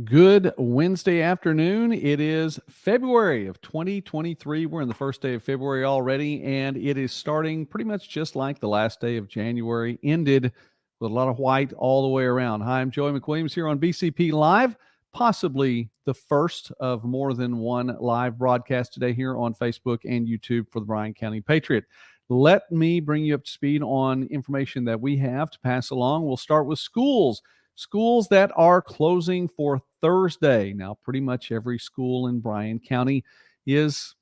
Good Wednesday afternoon. It is February of 2023. We're in the first day of February already, and it is starting pretty much just like the last day of January, ended with a lot of white all the way around. Hi, I'm Joey McWilliams here on BCP Live, possibly the first of more than one live broadcast today here on Facebook and YouTube for the Bryan County Patriot. Let me bring you up to speed on information that we have to pass along. We'll start with schools. Schools that are closing for Thursday. Now, pretty much every school in Bryan County is,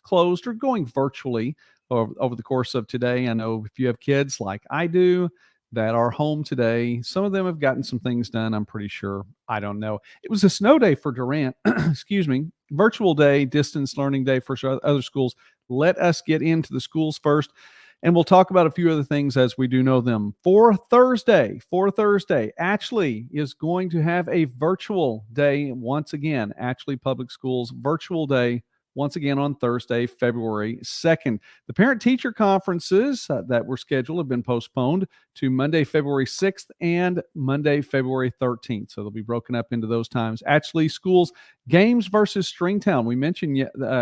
closed or going virtually over the course of today. I know if you have kids like I do that are home today, some of them have gotten some things done, I'm pretty sure. I don't know. It was a snow day for Durant, excuse me, virtual day, distance learning day for other schools. Let us get into the schools first. And we'll talk about a few other things as we do know them. For Thursday, Ashley is going to have a virtual day once again. Ashley Public Schools virtual day once again on Thursday, February 2nd. The parent-teacher conferences that were scheduled have been postponed to Monday, February 6th and Monday, February 13th. So they'll be broken up into those times. Ashley Schools games versus Stringtown. We mentioned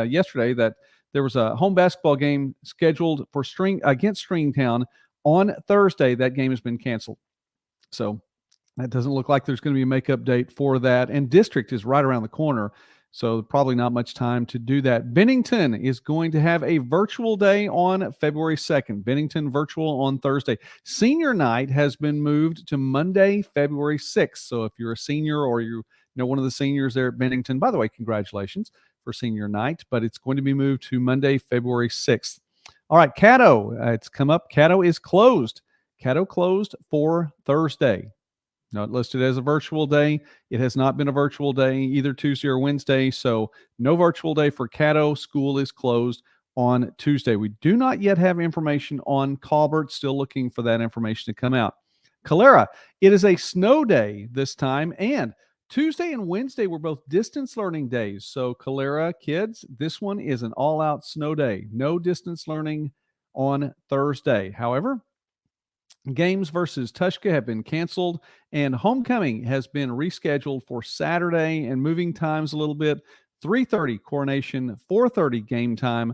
yesterday that there was a home basketball game scheduled for against Stringtown on Thursday. That game has been canceled. So that doesn't look like there's going to be a makeup date for that. And district is right around the corner, so probably not much time to do that. Bennington is going to have a virtual day on February 2nd. Bennington virtual on Thursday. Senior night has been moved to Monday, February 6th. So if you're a senior or you know one of the seniors there at Bennington, by the way, congratulations for senior night, but it's going to be moved to Monday, February 6th. All right, Caddo, it's come up. Caddo is closed. Caddo closed for Thursday. Not listed as a virtual day. It has not been a virtual day either Tuesday or Wednesday, so no virtual day for Caddo. School is closed on Tuesday. We do not yet have information on Colbert. Still looking for that information to come out. Calera, it is a snow day this time, and Tuesday and Wednesday were both distance learning days. So Calera kids, this one is an all-out snow day. No distance learning on Thursday. However, games versus Tushka have been canceled, and homecoming has been rescheduled for Saturday and moving times a little bit. 3:30 coronation, 4:30 game time.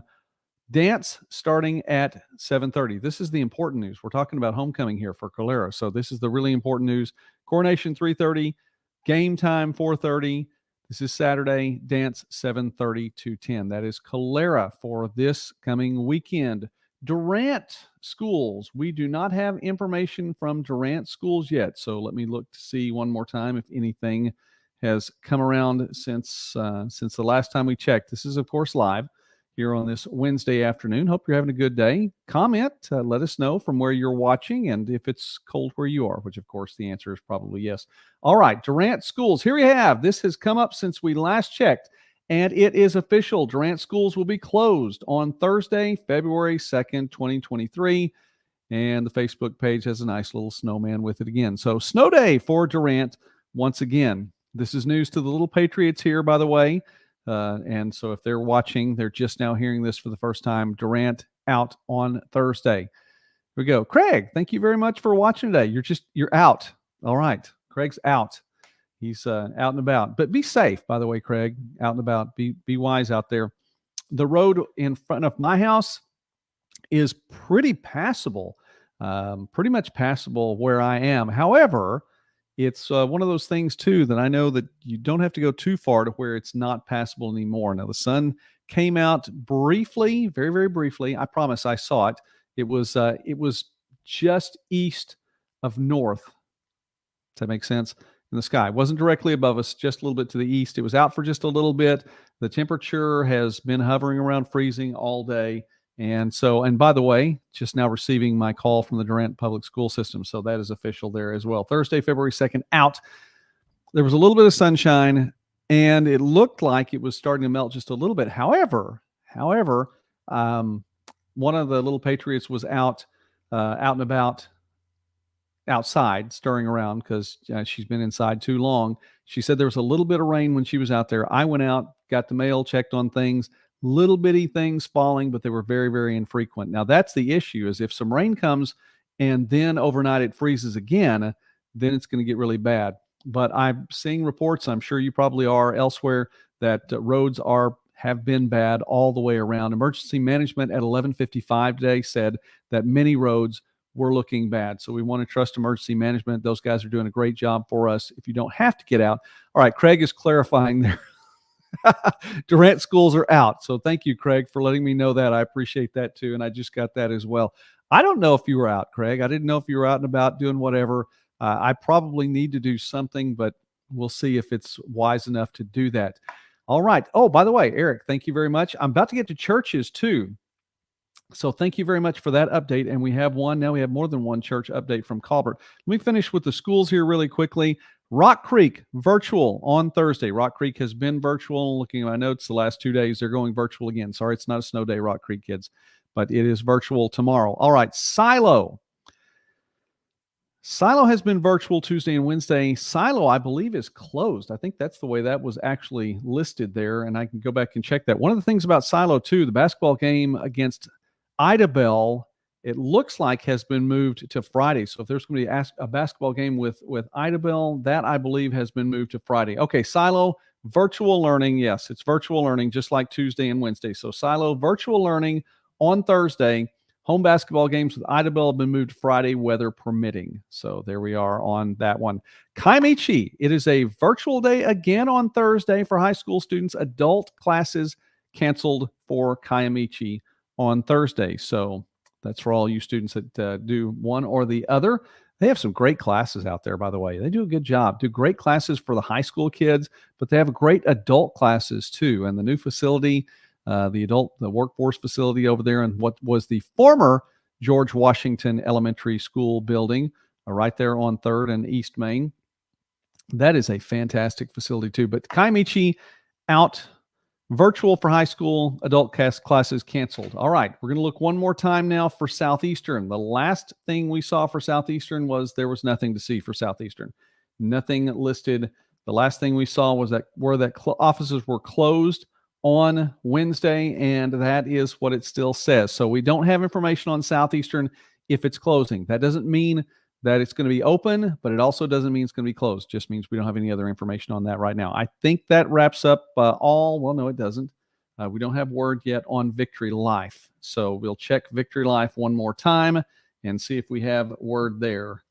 Dance starting at 7:30. This is the important news. We're talking about homecoming here for Calera, so this is the really important news. Coronation 3:30. Game time 4:30. This is Saturday. Dance 7:30 to 10. That is Calera for this coming weekend. Durant schools. We do not have information from Durant schools yet. So let me look to see one more time if anything has come around since the last time we checked. This is, of course, live here on this Wednesday afternoon. Hope you're having a good day. Comment, let us know from where you're watching and if it's cold where you are, which of course the answer is probably yes. All right, Durant schools. Here we have. This has come up since we last checked, and it is official. Durant schools will be closed on Thursday, February 2nd, 2023. And the Facebook page has a nice little snowman with it again. So snow day for Durant once again. This is news to the little Patriots here, by the way. And so if they're watching, they're just now hearing this for the first time. Durant out on Thursday. Here we go. Craig, thank you very much for watching today. You're out. All right. Craig's out. He's out and about. But be safe, by the way, Craig. Out and about. Be wise out there. The road in front of my house is pretty passable. Pretty much passable where I am. However, it's one of those things, too, that I know that you don't have to go too far to where it's not passable anymore. Now, the sun came out briefly, very, very briefly. I promise I saw it. It was just east of north. Does that make sense? In the sky. It wasn't directly above us, just a little bit to the east. It was out for just a little bit. The temperature has been hovering around freezing all day. And by the way, just now receiving my call from the Durant Public School System. So that is official there as well. Thursday, February 2nd, out. There was a little bit of sunshine, and it looked like it was starting to melt just a little bit. However, one of the little Patriots was out and about outside, stirring around because she's been inside too long. She said there was a little bit of rain when she was out there. I went out, got the mail, checked on things. Little bitty things falling, but they were very, very infrequent. Now, that's the issue, is if some rain comes and then overnight it freezes again, then it's going to get really bad. but I'm seeing reports, I'm sure you probably are elsewhere, that roads have been bad all the way around. Emergency management at 11:55 today said that many roads were looking bad. So we want to trust emergency management. Those guys are doing a great job for us. If you don't have to get out. All right, Craig is clarifying there. Durant schools are out. So thank you, Craig, for letting me know that. I appreciate that too. And I just got that as well. I don't know if you were out, Craig. I didn't know if you were out and about doing whatever. I probably need to do something, but we'll see if it's wise enough to do that. All right. Oh, by the way, Eric, thank you very much. I'm about to get to churches too. So thank you very much for that update. And we have one. Now we have more than one church update from Colbert. Let me finish with the schools here really quickly. Rock Creek, virtual on Thursday. Rock Creek has been virtual. Looking at my notes, the last 2 days, they're going virtual again. Sorry, it's not a snow day, Rock Creek kids, but it is virtual tomorrow. All right, Silo. Silo has been virtual Tuesday and Wednesday. Silo, I believe, is closed. I think that's the way that was actually listed there, and I can go back and check that. One of the things about Silo, too, the basketball game against Idabel, it looks like has been moved to Friday. So if there's going to be a basketball game with Idabel, that I believe has been moved to Friday. Okay, Silo, virtual learning. Yes, it's virtual learning just like Tuesday and Wednesday. So Silo, virtual learning on Thursday. Home basketball games with Idabel have been moved to Friday, weather permitting. So there we are on that one. Kiamichi, it is a virtual day again on Thursday for high school students. Adult classes canceled for Kiamichi on Thursday. So that's for all you students that do one or the other. They have some great classes out there, by the way. They do a good job. Do great classes for the high school kids, but they have great adult classes too. And the new facility, the workforce facility over there in what was the former George Washington Elementary School building, right there on 3rd and East Main. That is a fantastic facility too. But Kiamichi out. Virtual for high school, adult classes canceled. All right, we're going to look one more time now for Southeastern. The last thing we saw for Southeastern was there was nothing to see for Southeastern. Nothing listed. The last thing we saw was that offices were closed on Wednesday, and that is what it still says. So we don't have information on Southeastern if it's closing. That doesn't mean that it's going to be open, but it also doesn't mean it's going to be closed. Just means we don't have any other information on that right now. I think that wraps up all. Well, no, it doesn't. We don't have word yet on Victory Life. So we'll check Victory Life one more time and see if we have word there.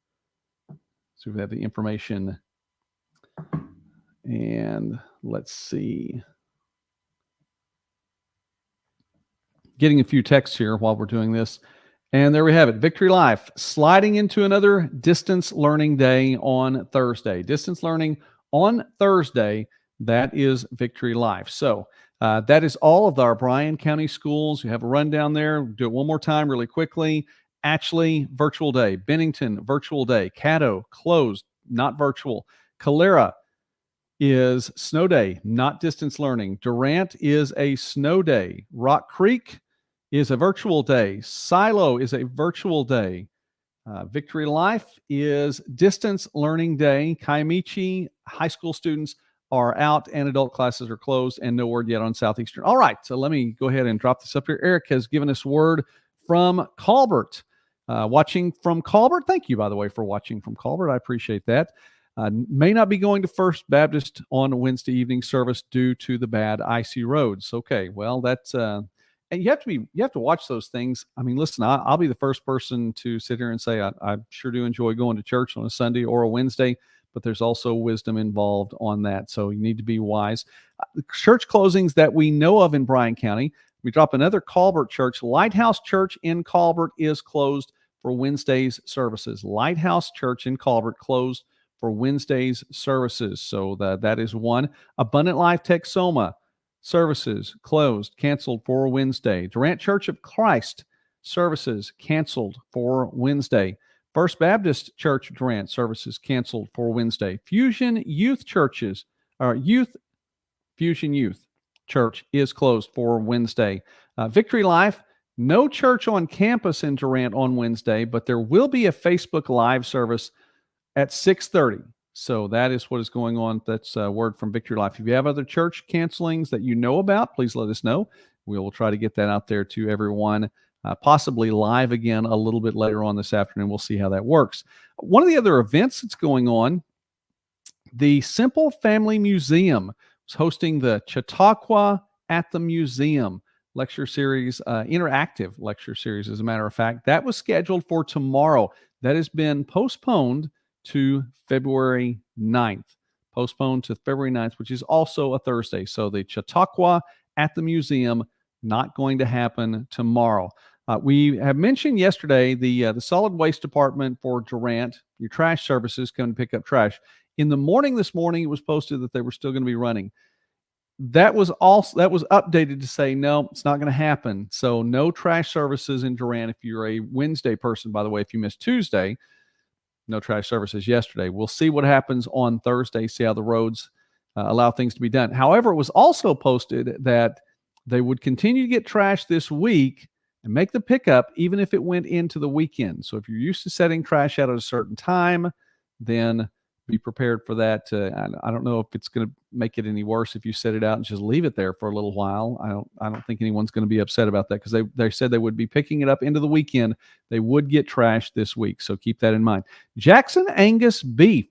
So we have the information. And let's see. Getting a few texts here while we're doing this. And there we have it. Victory Life sliding into another distance learning day on Thursday. Distance learning on Thursday. That is Victory Life. So that is all of our Bryan County schools. You have a rundown there. Do it one more time really quickly. Atchley, virtual day. Bennington, virtual day. Caddo, closed, not virtual. Calera is snow day, not distance learning. Durant is a snow day. Rock Creek is a virtual day. Silo is a virtual day. Victory Life is distance learning day. Kiamichi, high school students are out and adult classes are closed, and no word yet on Southeastern. All right, so let me go ahead and drop this up here. Eric has given us word from Colbert. Watching from Colbert. Thank you, by the way, for watching from Colbert. I appreciate that. May not be going to First Baptist on Wednesday evening service due to the bad icy roads. Okay, well, that's and you have to watch those things. I mean, listen, I'll be the first person to sit here and say I sure do enjoy going to church on a Sunday or a Wednesday, but there's also wisdom involved on that. So you need to be wise. Church closings that we know of in Bryan County. We drop another Colbert church. Lighthouse Church in Colbert is closed for Wednesday's services. Lighthouse Church in Colbert closed for Wednesday's services. So that is one. Abundant Life Texoma services closed, canceled for Wednesday. Durant Church of Christ services canceled for Wednesday. First Baptist Church Durant services canceled for Wednesday. Fusion Youth Churches, Fusion Youth Church is closed for Wednesday. Victory Life, no church on campus in Durant on Wednesday, but there will be a Facebook Live service at 6:30. So that is what is going on. That's a word from Victory Life. If you have other church cancelings that you know about, please let us know. We will try to get that out there to everyone, possibly live again a little bit later on this afternoon. We'll see how that works. One of the other events that's going on The Simple Family Museum was hosting the Chautauqua at the Museum lecture series, interactive lecture series, as a matter of fact. That was scheduled for tomorrow. That has been postponed to February 9th. Postponed to February 9th, which is also a Thursday. So the Chautauqua at the Museum, not going to happen tomorrow. We have mentioned yesterday the solid waste department for Durant, your trash services, come to pick up trash. In the morning this morning, it was posted that they were still going to be running. That was updated to say, no, it's not going to happen. So no trash services in Durant. If you're a Wednesday person, by the way, if you missed Tuesday, no trash services yesterday. We'll see what happens on Thursday, see how the roads allow things to be done. However, it was also posted that they would continue to get trash this week and make the pickup even if it went into the weekend. So if you're used to setting trash out at a certain time, then be prepared for that. I don't know if it's going to make it any worse if you set it out and just leave it there for a little while. I don't think anyone's going to be upset about that, because they said they would be picking it up into the weekend. They would get trash this week, so keep that in mind. Jackson Angus Beef.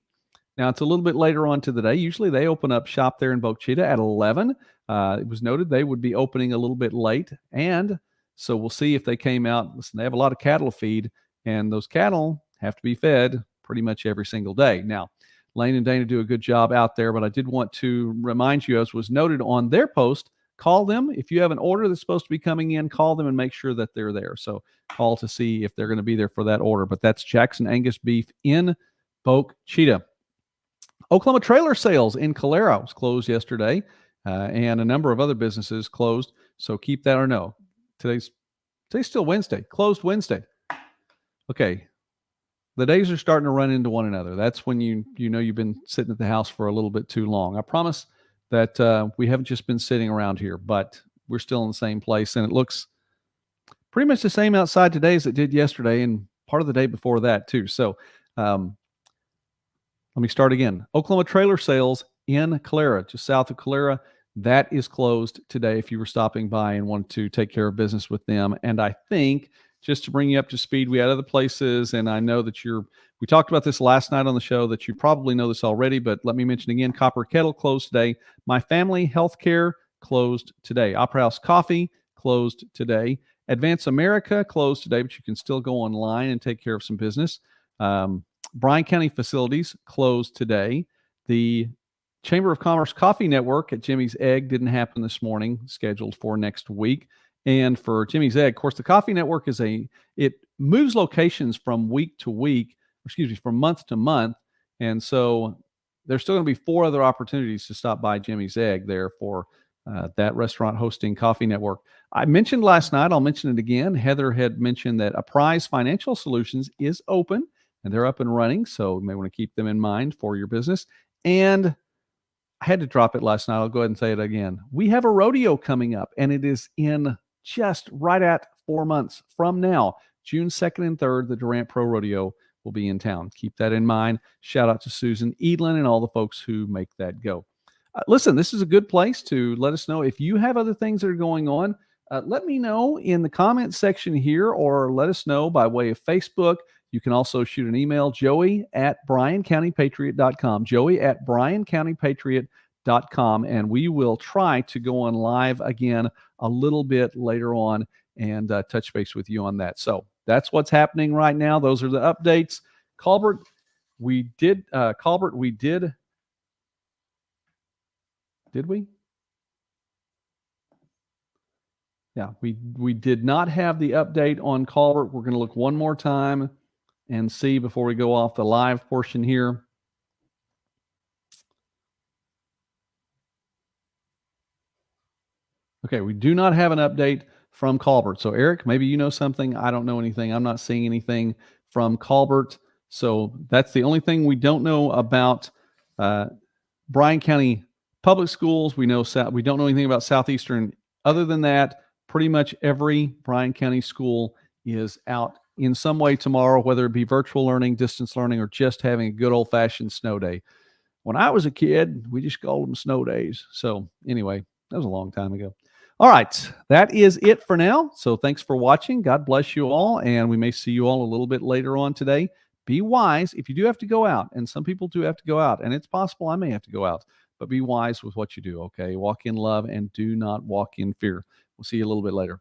Now, it's a little bit later on to the day. Usually they open up shop there in Boca Chica at 11. It was noted they would be opening a little bit late, and so we'll see if they came out. Listen, they have a lot of cattle to feed, and those cattle have to be fed pretty much every single day. Now, Lane and Dana do a good job out there, but I did want to remind you, as was noted on their post, call them. If you have an order that's supposed to be coming in, call them and make sure that they're there. So call to see if they're going to be there for that order. But that's Jackson Angus Beef in Boca Chica. Oklahoma Trailer Sales in Calera was closed yesterday, and a number of other businesses closed. So keep that or no. Today's still Wednesday, closed Wednesday. Okay. The days are starting to run into one another. That's when you know you've been sitting at the house for a little bit too long. I promise that we haven't just been sitting around here, but we're still in the same place, and it looks pretty much the same outside today as it did yesterday and part of the day before that too. So let me start again. Oklahoma Trailer Sales in Calera, just south of Calera, that is closed today if you were stopping by and wanted to take care of business with them. And I think, just to bring you up to speed, we had other places, and I know that we talked about this last night on the show, that you probably know this already, but let me mention again, Copper Kettle closed today. My Family Healthcare closed today. Opera House Coffee closed today. Advance America closed today, but you can still go online and take care of some business. Bryan County Facilities closed today. The Chamber of Commerce Coffee Network at Jimmy's Egg didn't happen this morning, scheduled for next week. And for Jimmy's Egg, of course, the Coffee Network it moves locations from week to week, from month to month. And so there's still going to be 4 other opportunities to stop by Jimmy's Egg there for that restaurant hosting Coffee Network. I mentioned last night, I'll mention it again. Heather had mentioned that Apprise Financial Solutions is open and they're up and running. So you may want to keep them in mind for your business. And I had to drop it last night. I'll go ahead and say it again. We have a rodeo coming up, and it is in just right at 4 months from now. June 2nd and 3rd, the Durant Pro Rodeo will be in town. Keep that in mind. Shout out to Susan Edlin and all the folks who make that go. Listen, this is a good place to let us know if you have other things that are going on. Let me know in the comments section here, or let us know by way of Facebook. You can also shoot an email, joey@bryancountypatriot.com, joey@bryancountypatriot.com, and we will try to go on live again a little bit later on and touch base with you on that. So that's what's happening right now. Those are the updates. Colbert, we did. Did we? Yeah, we did not have the update on Colbert. We're going to look one more time and see before we go off the live portion here. Okay, we do not have an update from Colbert. So, Eric, maybe you know something. I don't know anything. I'm not seeing anything from Colbert. So that's the only thing we don't know about Bryan County Public Schools. We don't know anything about Southeastern. Other than that, pretty much every Bryan County school is out in some way tomorrow, whether it be virtual learning, distance learning, or just having a good old-fashioned snow day. When I was a kid, we just called them snow days. So anyway, that was a long time ago. All right, that is it for now. So thanks for watching. God bless you all, and we may see you all a little bit later on today. Be wise if you do have to go out, and some people do have to go out, and it's possible I may have to go out, but be wise with what you do, okay? Walk in love and do not walk in fear. We'll see you a little bit later.